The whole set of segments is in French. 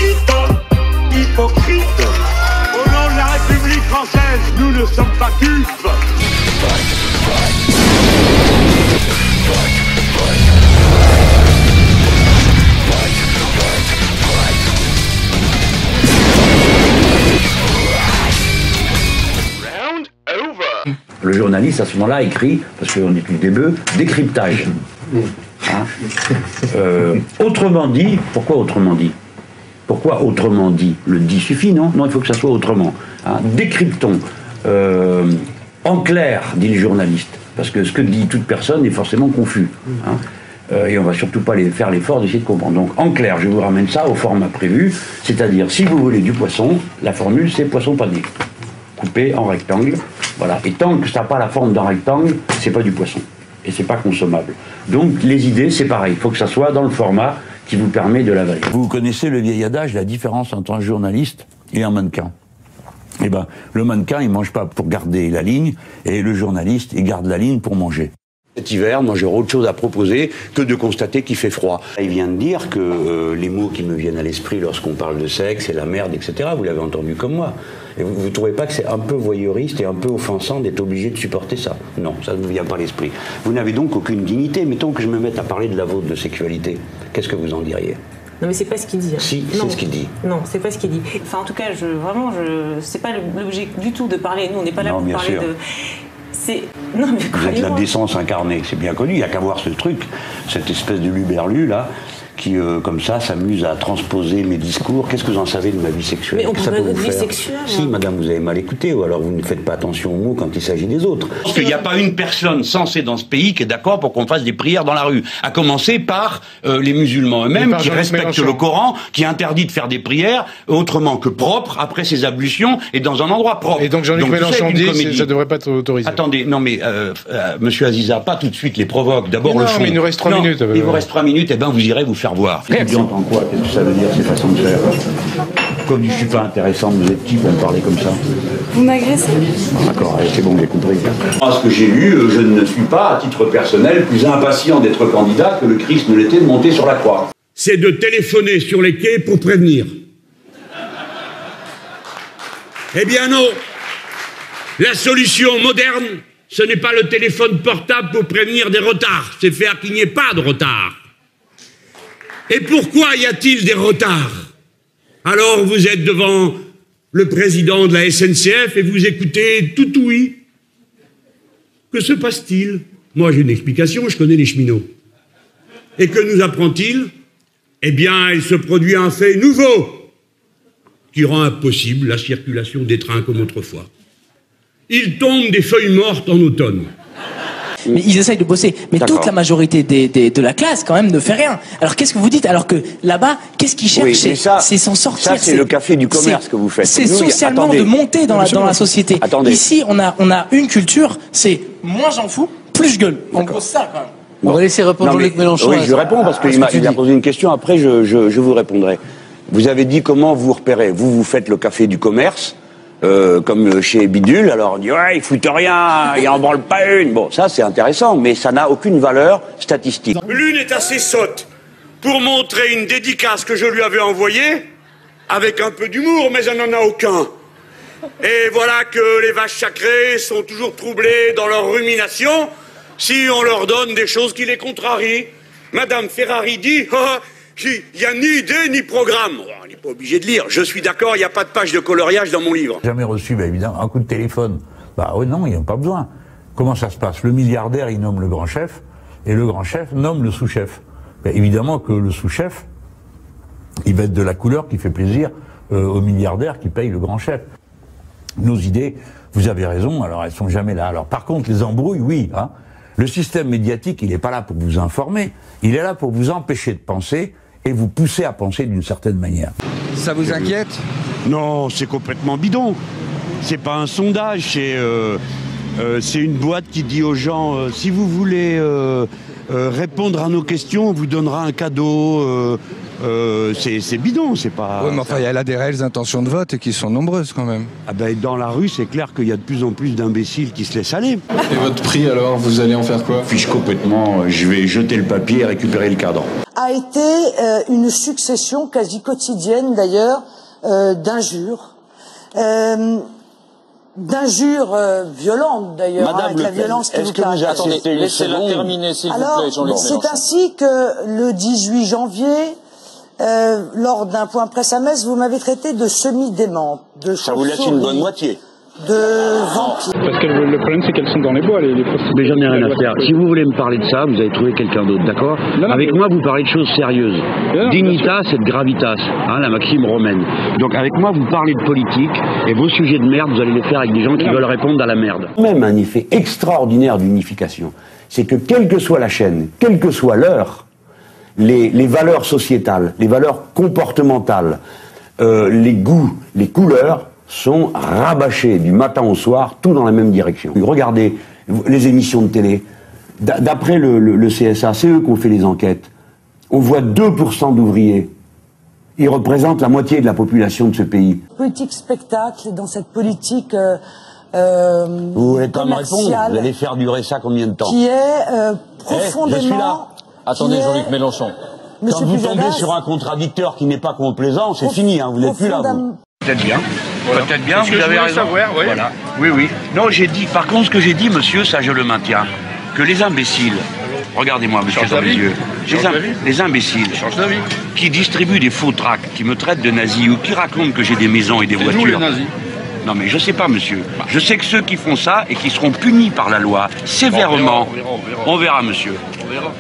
hypocrite, hypocrite. Au nom de la République française, nous ne sommes pas dupes. Le journaliste, à ce moment-là, écrit, parce qu'on est tous des bœufs, décryptage. Hein autrement dit, pourquoi autrement dit? Pourquoi autrement dit? Le dit suffit, non? Non, il faut que ça soit autrement. Hein décryptons. En clair, dit le journaliste, parce que ce que dit toute personne est forcément confus. Hein et on va surtout pas faire l'effort d'essayer de comprendre. Donc, en clair, je vous ramène ça au format prévu, c'est-à-dire, si vous voulez du poisson, la formule, c'est poisson pané. Coupé en rectangle. Voilà. Et tant que ça n'a pas la forme d'un rectangle, c'est pas du poisson. Et c'est pas consommable. Donc les idées, c'est pareil. Il faut que ça soit dans le format qui vous permet de l'avaler. Vous connaissez le vieil adage, la différence entre un journaliste et un mannequin. Eh ben, le mannequin, il mange pas pour garder la ligne, et le journaliste, il garde la ligne pour manger. Cet hiver, moi j'aurais autre chose à proposer que de constater qu'il fait froid. Il vient de dire que les mots qui me viennent à l'esprit lorsqu'on parle de sexe et la merde, etc., vous l'avez entendu comme moi. Et vous ne trouvez pas que c'est un peu voyeuriste et un peu offensant d'être obligé de supporter ça? Non, ça ne vous vient pas à l'esprit. Vous n'avez donc aucune dignité. Mettons que je me mette à parler de la vôtre de sexualité. Qu'est-ce que vous en diriez? Non mais c'est pas ce qu'il dit. Si, c'est ce qu'il dit. Non, c'est pas ce qu'il dit. Enfin en tout cas, c'est pas l'objet du tout de parler. Nous on n'est pas là pour parler de... Non, mais vous êtes la décence incarnée, c'est bien connu, il n'y a qu'à voir ce truc, cette espèce de luberlu là, qui comme ça s'amuse à transposer mes discours. Qu'est-ce que vous en savez de ma vie sexuelle? Mais on parle de vie sexuelle. Si, madame, vous avez mal écouté, ou alors vous ne faites pas attention aux mots quand il s'agit des autres. Parce qu'il n'y a pas une personne censée dans ce pays qui est d'accord pour qu'on fasse des prières dans la rue. À commencer par les musulmans eux-mêmes, qui respectent le Coran, qui interdit de faire des prières autrement que propres, après ses ablutions, et dans un endroit propre. Et donc Jean-Luc Mélenchon dit que ça ne devrait pas être autorisé. Attendez, non mais, monsieur Aziza, pas tout de suite les provoque. D'abord le fond. Non, mais il nous reste 3 minutes. Il vous reste 3 minutes, et ben vous irez vous faire voir. En quoi? Qu'est-ce que ça veut dire, ces façons de faire? Comme je ne suis pas intéressant, vous êtes qui pour me parler comme ça? Vous m'agressez? D'accord, c'est bon, j'ai compris. À ce que j'ai lu, je ne suis pas, à titre personnel, plus impatient d'être candidat que le Christ ne l'était de monter sur la croix. C'est de téléphoner sur les quais pour prévenir. Eh bien non. La solution moderne, ce n'est pas le téléphone portable pour prévenir des retards, c'est faire qu'il n'y ait pas de retard. Et pourquoi y a-t-il des retards? Alors vous êtes devant le président de la SNCF et vous écoutez tout oui. Que se passe-t-il? Moi j'ai une explication, je connais les cheminots. Et que nous apprend-il? Eh bien, il se produit un fait nouveau qui rend impossible la circulation des trains comme autrefois. Il tombe des feuilles mortes en automne. Mais ils essayent de bosser. Mais toute la majorité de la classe, quand même, ne fait rien. Alors qu'est-ce que vous dites? Alors que là-bas, qu'est-ce qu'ils cherchent? C'est s'en sortir. Ça, c'est le café du commerce que vous faites. C'est socialement de monter dans la société. Attendez. Ici, on a une culture, c'est moins j'en fous, plus je gueule. En gros, ça, quand même. On va laisser répondre Jean-Luc Mélenchon. Oui, je réponds parce qu'il m'a posé une question. Après, je vous répondrai. Vous avez dit comment vous repérez. Vous faites le café du commerce. Comme chez Bidule, alors on dit ouais, ils foutent rien, ils en branlent pas une. Bon, ça c'est intéressant, mais ça n'a aucune valeur statistique. L'une est assez sotte pour montrer une dédicace que je lui avais envoyée, avec un peu d'humour, mais elle n'en a aucun. Et voilà que les vaches sacrées sont toujours troublées dans leur rumination si on leur donne des choses qui les contrarient. Madame Ferrari dit il n'y a ni idée ni programme. On n'est pas obligé de lire. Je suis d'accord, il n'y a pas de page de coloriage dans mon livre. Jamais reçu, évidemment, un coup de téléphone. Oui, non, ils n'ont pas besoin. Comment ça se passe? Le milliardaire, il nomme le grand chef, et le grand chef nomme le sous-chef. Évidemment que le sous-chef, il va être de la couleur qui fait plaisir au milliardaire qui paye le grand chef. Nos idées, vous avez raison, alors elles sont jamais là. Alors par contre, les embrouilles, oui. Hein. Le système médiatique, il n'est pas là pour vous informer, il est là pour vous empêcher de penser et vous pousser à penser d'une certaine manière. Ça vous inquiète? Non, c'est complètement bidon. C'est pas un sondage, c'est une boîte qui dit aux gens si vous voulez répondre à nos questions, on vous donnera un cadeau. C'est bidon, c'est pas... Oui, mais enfin, il y a là des réelles intentions de vote et qui sont nombreuses quand même. Ah ben, dans la rue, c'est clair qu'il y a de plus en plus d'imbéciles qui se laissent aller. Et votre prix alors, vous allez en faire quoi? Fiche complètement, je vais jeter le papier et récupérer le cadran. a été une succession quasi quotidienne d'ailleurs d'injures. D'injures violentes d'ailleurs, avec la violence qui vous caractérise. Attendez, laissez-la terminer s'il vous plaît, Jean-Luc Mélenchon. C'est ainsi que le 18 janvier, lors d'un point presse à Metz, vous m'avez traité de semi-démente, de ça vous laisse une bonne moitié. De vampire. Parce que le problème, c'est qu'elles sont dans les bois, les prostituées. Mais j'en ai rien à faire. Si vous voulez me parler de ça, vous allez trouver quelqu'un d'autre, d'accord? Avec moi, vous parlez de choses sérieuses. Dignitas et de gravitas, hein, la maxime romaine. Donc avec moi, vous parlez de politique, et vos sujets de merde, vous allez les faire avec des gens qui veulent répondre à la merde. Même un effet extraordinaire d'unification, c'est que quelle que soit la chaîne, quelle que soit l'heure, les valeurs sociétales, les valeurs comportementales, les goûts, les couleurs, sont rabâchés du matin au soir, tout dans la même direction. Regardez les émissions de télé. D'après le CSA, c'est eux qui ont fait les enquêtes. On voit 2% d'ouvriers. Ils représentent la moitié de la population de ce pays. Politique spectacle, dans cette politique vous voulez pas me répondre? Vous allez faire durer ça combien de temps? Qui est profondément... je suis là. Attendez, Jean-Luc Mélenchon. Quand vous tombez sur un contradicteur qui n'est pas complaisant, c'est fini, hein, vous n'êtes plus là, vous. Peut-être bien. Voilà. Peut-être bien, vous avez raison. Savoir, oui. Voilà. Oui, oui. Non, j'ai dit, par contre, ce que j'ai dit, monsieur, ça je le maintiens, que les imbéciles, regardez-moi, monsieur, dans les yeux, les imbéciles qui distribuent des faux tracts, qui me traitent de nazi ou qui racontent que j'ai des maisons et des voitures. Nous, les nazis. Non, mais je sais pas, monsieur. Je sais que ceux qui font ça et qui seront punis par la loi, sévèrement, on verra, monsieur.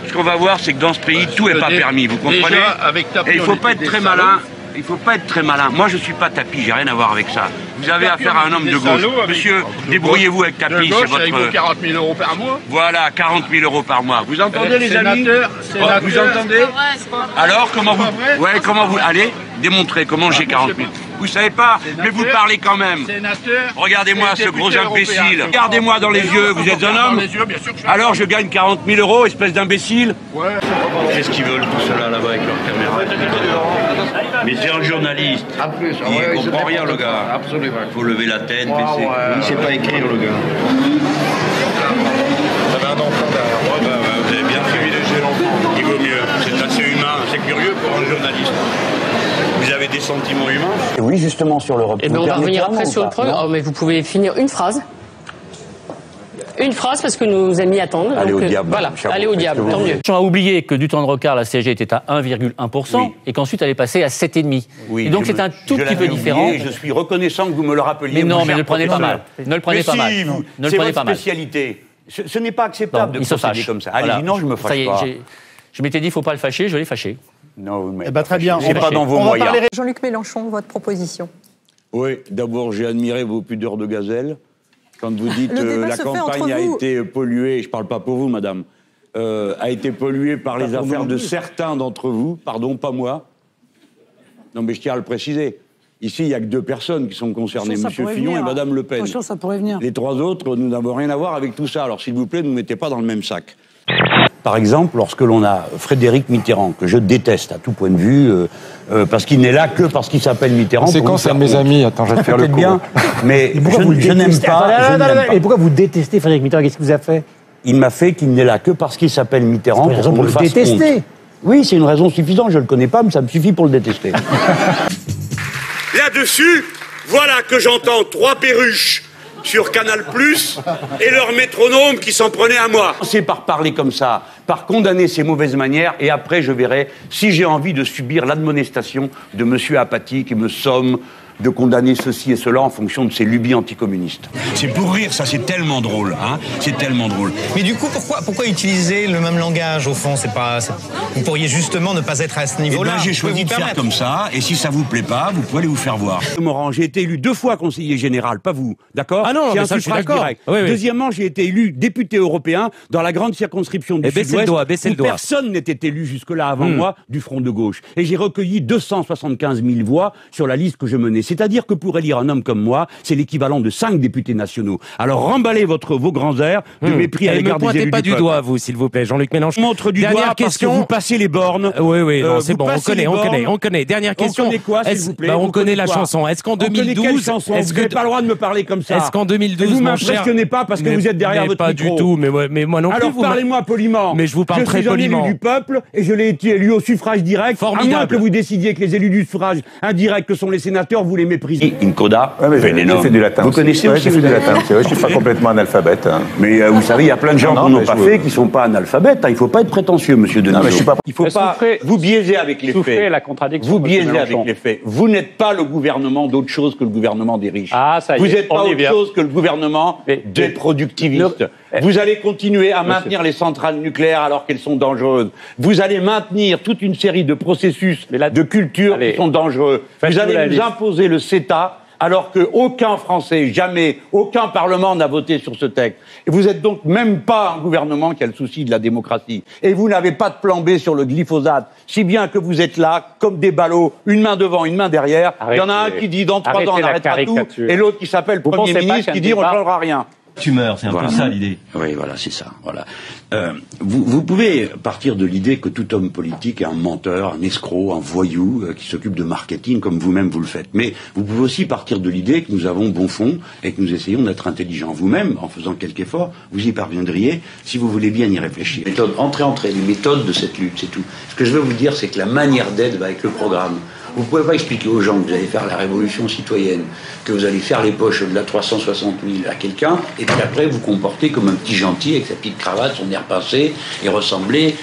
Ce qu'on va voir, c'est que dans ce pays, tout n'est pas permis, vous comprenez? Déjà, avec Tapi, et il ne faut pas être très malin. Il ne faut pas être très malin. Moi, je ne suis pas Tapi, j'ai rien à voir avec ça. Vous avez affaire à un homme de gauche. Monsieur, débrouillez-vous avec Tapi, c'est votre... Avec vos 40 000 € par mois. Voilà, 40 000 € par mois. Vous entendez, les amis? Vous entendez? Alors, comment vous... Ouais, comment vous... Allez, démontrez comment j'ai 40 000. Vous savez pas, mais vous parlez quand même. Regardez-moi ce gros imbécile. Regardez-moi dans les yeux, vous êtes un homme? Alors je gagne 40 000 €, espèce d'imbécile? Qu'est-ce qu'ils veulent tout cela là-bas avec leur caméra? Mais c'est un journaliste. Il comprend rien, le gars. Absolument. Faut lever la tête, baisser. Il sait pas écrire, le gars. Vous avez un enfant derrière moi. Vous avez bien privilégié l'enfant. Il vaut mieux. C'est assez humain. C'est curieux pour un journaliste. Vous avez des sentiments humains? Oui, justement, sur l'Europe. Eh bien, on va revenir après sur le programme. Oh, mais vous pouvez finir une phrase. Une phrase, parce que nous amis attendent. Allez au diable. Voilà, allez au diable, tant mieux. On a oublié que du temps de regard, la CSG était à 1,1% et qu'ensuite elle est passée à 7,5%. Oui, et donc c'est un tout petit peu différent. Je suis reconnaissant que vous me le rappeliez. Mais non, mais ne le prenez pas mal. Ne le prenez pas mal. C'est votre spécialité. Ce n'est pas acceptable de procéder comme ça. Allez, non, je me fâche pas. Je m'étais dit, il ne faut pas le fâcher, je l'ai fâché. Non, mais très bien. C'est pas dans vos moyens. Jean-Luc Mélenchon, votre proposition. Oui, d'abord, j'ai admiré vos pudeurs de gazelle. Quand vous dites la campagne a été polluée, je ne parle pas pour vous, madame, a été polluée par les affaires de certains d'entre vous, pardon, pas moi. Non, mais je tiens à le préciser. Ici, il n'y a que 2 personnes qui sont concernées, M. Fillon et Mme Le Pen. Ça pourrait venir. Les 3 autres, nous n'avons rien à voir avec tout ça. Alors, s'il vous plaît, ne nous mettez pas dans le même sac. Par exemple, lorsque l'on a Frédéric Mitterrand, que je déteste à tout point de vue, parce qu'il n'est là que parce qu'il s'appelle Mitterrand. C'est quand c'est mes amis? Attends, je vais te faire le coup. Bien, mais je n'aime pas. Et pourquoi vous détestez Frédéric Mitterrand? Qu'est-ce qu'il vous a fait? Il m'a fait qu'il n'est là que parce qu'il s'appelle Mitterrand. C'est une raison pour le détester. Honte. Oui, c'est une raison suffisante. Je ne le connais pas, mais ça me suffit pour le détester. Là-dessus, voilà que j'entends 3 perruches sur Canal+, et leur métronome qui s'en prenait à moi. C'est par parler comme ça, par condamner ces mauvaises manières, et après je verrai si j'ai envie de subir l'admonestation de monsieur Apathy qui me somme de condamner ceci et cela en fonction de ses lubies anticommunistes. C'est pour rire, ça, c'est tellement drôle, hein. C'est tellement drôle. Mais du coup, pourquoi utiliser le même langage, au fond? Vous pourriez justement ne pas être à ce niveau-là. J'ai choisi de faire comme ça, et si ça vous plaît pas, vous pouvez aller vous faire voir. Morand, j'ai été élu 2 fois conseiller général, pas vous, d'accord? Ah non, mais ça, je suis d'accord. Oui. Deuxièmement, j'ai été élu député européen dans la grande circonscription du Sud-Ouest, où personne n'était élu jusque-là avant moi du Front de gauche. Et j'ai recueilli 275 000 voix sur la liste que je menais. C'est-à-dire que pour élire un homme comme moi, c'est l'équivalent de 5 députés nationaux. Alors remballez vos grands airs de mépris à l'égard des élus du peuple. Ne pointez pas du doigt, vous, s'il vous plaît, Jean-Luc Mélenchon. Montre du doigt parce que vous passez les bornes. Oui, non, c'est bon, on connaît. Dernière question. On connaît quoi, s'il vous plaît? On connaît la chanson. Est-ce qu'en 2012... Vous n'avez pas le droit de me parler comme ça. Est-ce qu'en 2012, vous m'impressionnez pas parce que vous êtes derrière votre micro. Pas du tout, mais moi non plus. Alors parlez-moi poliment. Mais je vous parle très poliment. Je suis un élu du peuple et je l'ai été élu au suffrage direct. Formidable. À moins que vous décidiez que les élus du suffrage indirect que sont les sénateurs, vous les méprisez. Une coda, j'ai fait du latin. Vous connaissez aussi? J'ai fait du latin. Je ne suis pas complètement analphabète. Hein. Mais vous savez, il y a plein de gens qui n'ont pas fait, qui ne sont pas analphabètes. Il ne faut pas être prétentieux, monsieur Denisot. Il ne faut pas vous biaiser avec les faits. La contradiction. Vous biaisez avec les faits. Vous n'êtes pas le gouvernement d'autre chose que le gouvernement des riches. Ah, ça y est. Vous n'êtes pas autre chose que le gouvernement des productivistes. Vous allez continuer à maintenir les centrales nucléaires alors qu'elles sont dangereuses. Vous allez maintenir toute une série de processus de culture qui sont dangereux. Vous allez nous imposer le CETA alors qu'aucun Français, jamais, aucun Parlement n'a voté sur ce texte. Et vous n'êtes donc même pas un gouvernement qui a le souci de la démocratie. Et vous n'avez pas de plan B sur le glyphosate, si bien que vous êtes là, comme des ballots, une main devant, une main derrière. Il y en a un qui dit dans 3 ans on arrêtera tout, et l'autre qui s'appelle Premier ministre qui dit on ne changera rien. Tumeur, c'est un peu ça l'idée. Oui, voilà, c'est ça. Voilà. Vous pouvez partir de l'idée que tout homme politique est un menteur, un escroc, un voyou qui s'occupe de marketing comme vous-même vous le faites. Mais vous pouvez aussi partir de l'idée que nous avons bon fond et que nous essayons d'être intelligents. Vous-même, en faisant quelques efforts, vous y parviendriez si vous voulez bien y réfléchir. Entrez, les méthodes de cette lutte, c'est tout. Ce que je veux vous dire, c'est que la manière d'être va avec le programme. Vous ne pouvez pas expliquer aux gens que vous allez faire la révolution citoyenne, que vous allez faire les poches au-delà de 360 000 à quelqu'un, et puis après vous comporter comme un petit gentil avec sa petite cravate, son air pincé, et ressembler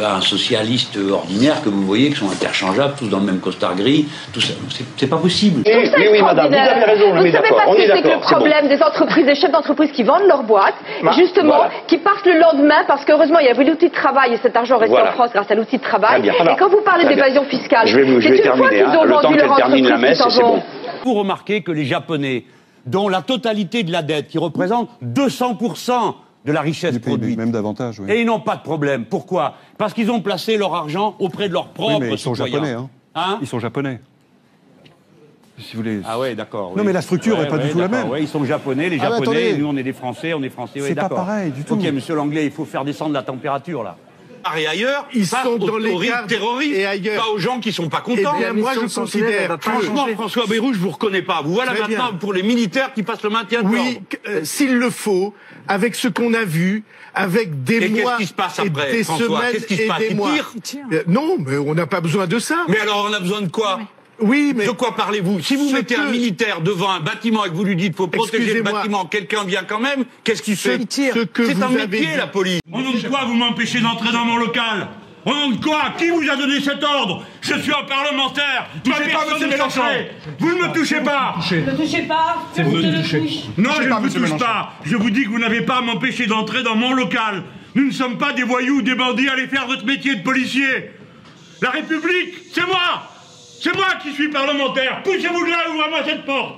à un socialiste ordinaire que vous voyez, qui sont interchangeables, tous dans le même costard gris, tout ça. C'est pas possible. Oui, madame, vous avez raison, on est d'accord. Vous savez pas ce que c'est que le problème des entreprises, des chefs d'entreprise qui vendent leur boîte, justement, qui partent le lendemain, parce qu'heureusement il y avait l'outil de travail, et cet argent reste en France grâce à l'outil de travail. Et quand vous parlez d'évasion fiscale, c'est une fois qu'ils ont vendu leur entreprise, ils s'en vont. Vous remarquez que les Japonais, dont la totalité de la dette, qui représente 200% de la richesse produite, même davantage, oui. Et ils n'ont pas de problème. Pourquoi? Parce qu'ils ont placé leur argent auprès de leurs propres mais ils sont citoyens. Japonais, hein. Ils sont japonais. Si vous voulez. Ah ouais, d'accord. Non, mais la structure n'est pas du tout la même. Oui, ils sont japonais, les japonais, nous on est des Français, C'est pas pareil du tout. Ok, monsieur Langlais, il faut faire descendre la température là. Et ailleurs, ils sont dans les terroristes et ailleurs. Pas aux gens qui sont pas contents. Eh bien, moi, je considère franchement, François Bayrou, je vous reconnais pas. Vous voilà maintenant pour les militaires qui passent le maintien de l'ordre. Oui, s'il le faut, avec ce qu'on a vu, avec des mois qu'est-ce qui se passe après, des François? semaines Qu'est-ce qui se et passe? des mois. Non, mais on n'a pas besoin de ça. Mais alors, on a besoin de quoi? Oui, mais... De quoi parlez-vous? Si vous mettez un militaire devant un bâtiment et que vous lui dites faut protéger le bâtiment, quelqu'un vient quand même, qu'est-ce qu'il fait? C'est un métier, la police. Au nom de quoi vous m'empêchez d'entrer dans mon local? Au nom de quoi? Qui vous a donné cet ordre? Je suis un parlementaire. Touchez pas, monsieur Mélenchon. Vous ne me touchez pas. Ne touchez pas. C'est vous qui touchez. Non, je ne vous touche pas. Je vous dis que vous n'avez pas à m'empêcher d'entrer dans mon local. Nous ne sommes pas des voyous, des bandits. Allez faire votre métier de policier. La République, c'est moi. C'est moi qui suis parlementaire. Poussez-vous de là et ouvrez-moi cette porte.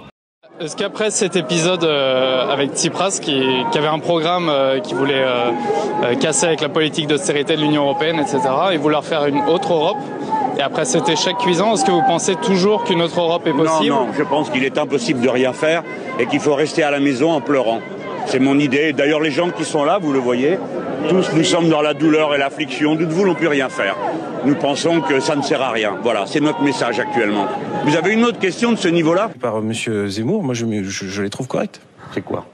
Est-ce qu'après cet épisode avec Tsipras, qui avait un programme qui voulait casser avec la politique d'austérité de l'Union européenne, etc., et vouloir faire une autre Europe, et après cet échec cuisant, est-ce que vous pensez toujours qu'une autre Europe est possible? Non, je pense qu'il est impossible de rien faire et qu'il faut rester à la maison en pleurant. C'est mon idée. D'ailleurs, les gens qui sont là, vous le voyez, tous nous sommes dans la douleur et l'affliction. Nous ne voulons plus rien faire. Nous pensons que ça ne sert à rien. Voilà, c'est notre message actuellement. Vous avez une autre question de ce niveau-là? Par monsieur Zemmour, moi je les trouve corrects. C'est quoi?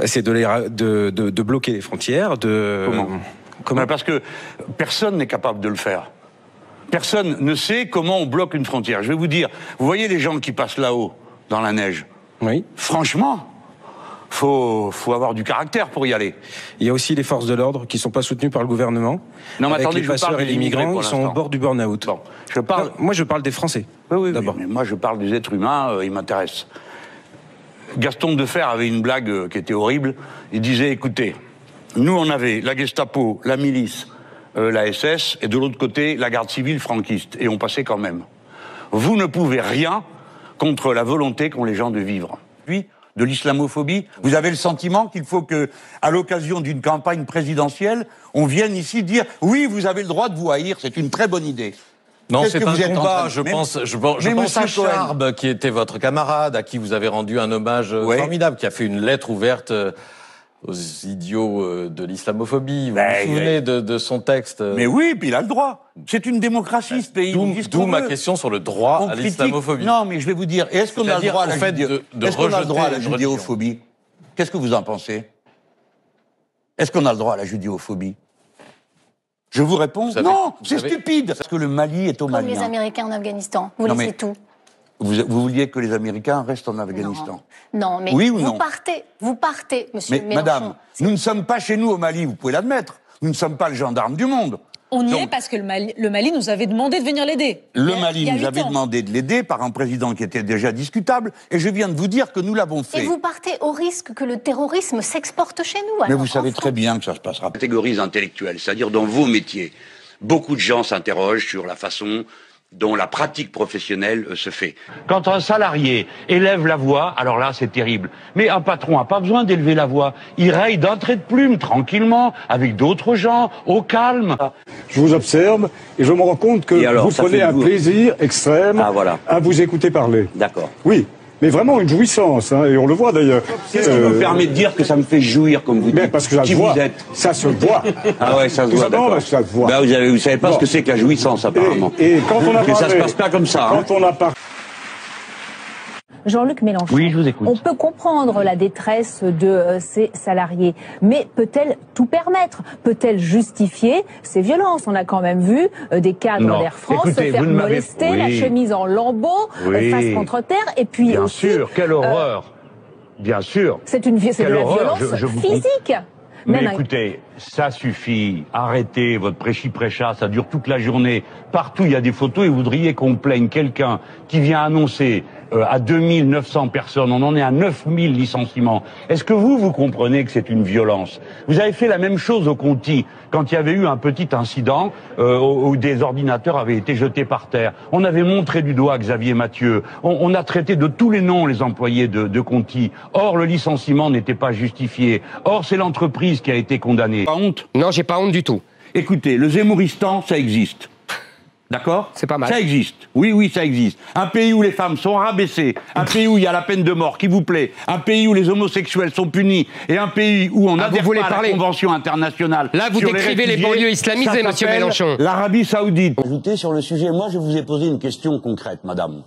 C'est de bloquer les frontières, Comment? Parce que personne n'est capable de le faire. Personne ne sait comment on bloque une frontière. Je vais vous dire, vous voyez les gens qui passent là-haut, dans la neige? Oui. Franchement, faut avoir du caractère pour y aller. Il y a aussi les forces de l'ordre qui ne sont pas soutenues par le gouvernement. Non, mais avec attendez, les passeurs et les migrants, ils sont au bord du burn-out. Bon, moi, je parle des Français. Oui, d'abord. Mais moi, je parle des êtres humains, ils m'intéressent. Gaston Defferre avait une blague qui était horrible. Il disait, écoutez, nous, on avait la Gestapo, la milice, la SS, et de l'autre côté, la garde civile franquiste. Et on passait quand même. Vous ne pouvez rien contre la volonté qu'ont les gens de vivre. Puis, de l'islamophobie. Vous avez le sentiment qu'il faut que, à l'occasion d'une campagne présidentielle, on vienne ici dire « Oui, vous avez le droit de vous haïr, c'est une très bonne idée ». Non, c'est un combat. Je pense à Charb, qui était votre camarade, à qui vous avez rendu un hommage formidable, qui a fait une lettre ouverte aux idiots de l'islamophobie. Vous vous souvenez de son texte? Mais oui, puis il a le droit. C'est une démocratie, ce pays. D'où ma question sur le droit à l'islamophobie. Non, mais je vais vous dire, est-ce qu'on a le droit à la judéophobie? Qu'est-ce que vous en pensez? Est-ce qu'on a le droit à la judéophobie? Je vous réponds, non, c'est stupide. Parce que le Mali est au Mali. Comme les Américains en Afghanistan, vous laissez tout. Vous vouliez que les Américains restent en Afghanistan? Non, mais oui ou vous partez, monsieur Mélenchon. Madame, nous ne sommes pas chez nous au Mali, vous pouvez l'admettre. Nous ne sommes pas le gendarme du monde. On y est parce que le Mali nous avait demandé de venir l'aider. Le Mali nous avait demandé de l'aider par un président qui était déjà discutable, et je viens de vous dire que nous l'avons fait. Et vous partez au risque que le terrorisme s'exporte chez nous. Mais vous savez très bien que ça se passera. Catégories intellectuelles, c'est-à-dire dans vos métiers, beaucoup de gens s'interrogent sur la façon dont la pratique professionnelle se fait. Quand un salarié élève la voix, alors là c'est terrible. Mais un patron n'a pas besoin d'élever la voix. Il raye d'un trait de plume, tranquillement, avec d'autres gens, au calme. Je vous observe et je me rends compte que vous prenez un plaisir extrême à vous écouter parler. D'accord. Oui. Mais vraiment une jouissance, hein, et on le voit d'ailleurs. Qu'est-ce qui me permet de dire que ça me fait jouir, comme vous dites? Mais parce que ça se voit. Ça se voit. Ah ouais, ça se voit. Parce que ça se voit. Bah, vous savez pas ce que c'est que la jouissance, apparemment. Et quand on a parlé, ça se passe pas comme ça. Quand on a parlé. Jean-Luc Mélenchon, oui, je vous écoute. On peut comprendre la détresse de ces salariés, mais peut-elle tout permettre? Peut-elle justifier ces violences? On a quand même vu des cadres d'Air France se faire molester, la chemise en lambeaux, face contre terre, et puis bien sûr, quelle horreur. Bien sûr. C'est de la violence physique. Mais écoutez, ça suffit. Arrêtez votre prêchi-prêcha, ça dure toute la journée. Partout, il y a des photos et vous voudriez qu'on plaigne quelqu'un qui vient annoncer à 2900 personnes, on en est à 9000 licenciements. Est-ce que vous comprenez que c'est une violence? Vous avez fait la même chose au Conti, quand il y avait eu un petit incident où des ordinateurs avaient été jetés par terre. On avait montré du doigt Xavier Mathieu. On a traité de tous les noms les employés de Conti. Or, le licenciement n'était pas justifié. Or, c'est l'entreprise qui a été condamnée. Pas honte? Non, j'ai pas honte du tout. Écoutez, le Zemmouristan, ça existe. D'accord? C'est pas mal. Ça existe. Oui, ça existe. Un pays où les femmes sont rabaissées, un pays où il y a la peine de mort, qui vous plaît, un pays où les homosexuels sont punis, et un pays où on n'adhère pas à la Convention internationale. Là, vous décrivez les banlieues islamisées, monsieur Mélenchon. L'Arabie Saoudite. Ajouter sur le sujet, moi je vous ai posé une question concrète, madame.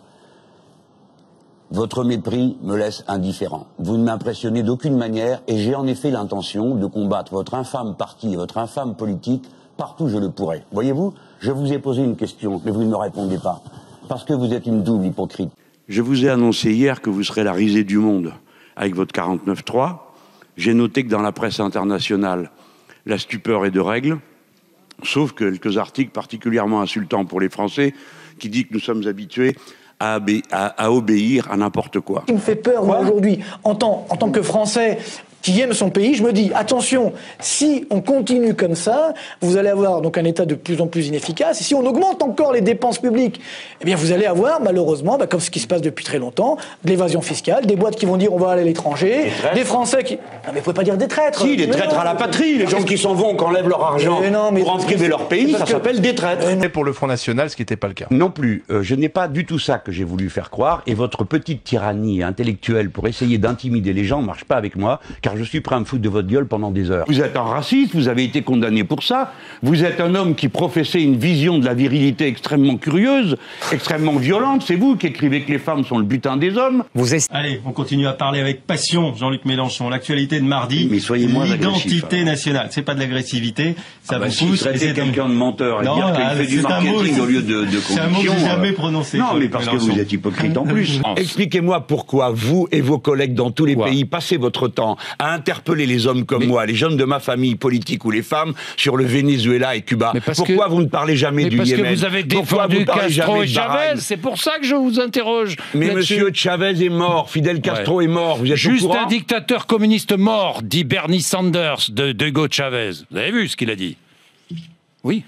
Votre mépris me laisse indifférent. Vous ne m'impressionnez d'aucune manière, et j'ai en effet l'intention de combattre votre infâme parti et votre infâme politique partout où je le pourrai. Voyez-vous, je vous ai posé une question, mais vous ne me répondez pas. Parce que vous êtes une double hypocrite. Je vous ai annoncé hier que vous serez la risée du monde avec votre 49.3. J'ai noté que dans la presse internationale, la stupeur est de règle, sauf quelques articles particulièrement insultants pour les Français qui disent que nous sommes habitués à obéir à n'importe quoi. Ce qui me fait peur, moi, aujourd'hui, en tant que Français qui aime son pays, je me dis, attention, si on continue comme ça, vous allez avoir donc un État de plus en plus inefficace, et si on augmente encore les dépenses publiques, eh bien vous allez avoir, malheureusement, comme ce qui se passe depuis très longtemps, de l'évasion fiscale, des boîtes qui vont dire on va aller à l'étranger, des Français qui... Non mais vous pouvez pas dire des traîtres. Si, des traîtres à la patrie, les gens qui s'en vont, qui enlèvent leur argent pour en priver leur pays, ça s'appelle des traîtres. Mais pour le Front National, ce qui n'était pas le cas. Non plus, je n'ai pas du tout ça que j'ai voulu faire croire, et votre petite tyrannie intellectuelle pour essayer d'intimider les gens ne marche pas avec moi, car je suis prêt à me foutre de votre gueule pendant des heures. Vous êtes un raciste, vous avez été condamné pour ça, vous êtes un homme qui professait une vision de la virilité extrêmement curieuse, extrêmement violente, c'est vous qui écrivez que les femmes sont le butin des hommes. Allez, on continue à parler avec passion, Jean-Luc Mélenchon. L'actualité de mardi, l'identité nationale. C'est pas de l'agressivité, ça vous pousse. Traiter quelqu'un de menteur et dire qu'il fait du marketing au lieu de conviction. C'est un mot que j'ai jamais prononcé. Non, mais parce que vous êtes hypocrite en plus. Expliquez-moi pourquoi vous et vos collègues dans tous les pays passez votre temps à interpeller les hommes comme moi, les jeunes de ma famille politique ou les femmes, sur le Venezuela et Cuba. Pourquoi vous ne parlez jamais du Yémen? Parce que vous avez défendu Castro et Chavez, c'est pour ça que je vous interroge. Mais monsieur Chavez est mort, Fidel Castro est mort, vous êtes juste au courant? Un dictateur communiste mort, dit Bernie Sanders de Hugo Chavez. Vous avez vu ce qu'il a dit? Oui.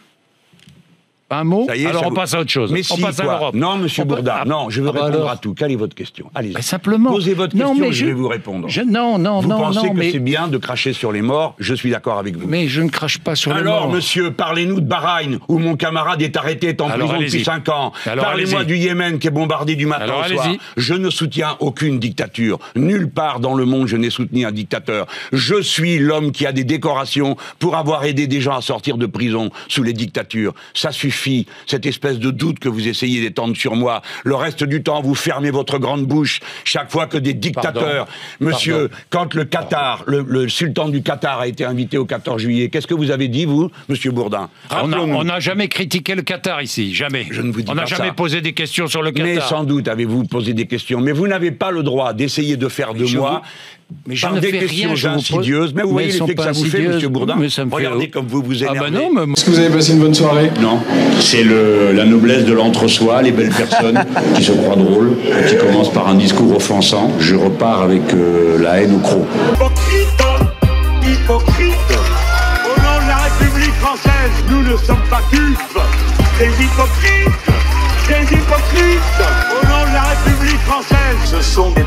Pas un mot. Y est, alors on passe à autre chose. Mais on passe à l'Europe. Non, monsieur Bourdin, non, je veux répondre à tout. Quelle est votre question? Allez-y. Simplement. Posez votre question, je vais vous répondre. Vous pensez que c'est bien de cracher sur les morts? Je suis d'accord avec vous. Mais je ne crache pas sur les morts. Alors, monsieur, parlez-nous de Bahreïn, où mon camarade est arrêté, est en prison depuis 5 ans. Parlez-moi du Yémen, qui est bombardé du matin au soir. Je ne soutiens aucune dictature. Nulle part dans le monde, je n'ai soutenu un dictateur. Je suis l'homme qui a des décorations pour avoir aidé des gens à sortir de prison sous les dictatures. Ça suffit, cette espèce de doute que vous essayez d'étendre sur moi. Le reste du temps, vous fermez votre grande bouche chaque fois que des dictateurs... Monsieur, quand le Qatar, le sultan du Qatar a été invité au 14 juillet, qu'est-ce que vous avez dit, vous, monsieur Bourdin? On n'a jamais critiqué le Qatar ici, jamais. Je ne vous dis on n'a jamais posé des questions sur le Qatar. Mais sans doute avez-vous posé des questions. Mais vous n'avez pas le droit d'essayer de faire de moi... Mais je ne fais rien, je insidieuses. Mais vous voyez l'effet que ça vous fait, monsieur Bourdin. Regardez comme vous vous énervez. Est-ce que vous avez passé une bonne soirée? Non, c'est la noblesse de l'entre-soi, les belles personnes qui se croient drôles, qui commencent par un discours offensant. Je repars avec la haine au croc. Hypocrite, au nom de la République française, nous ne sommes pas dupes. Des hypocrites, au nom de la République française, ce sont des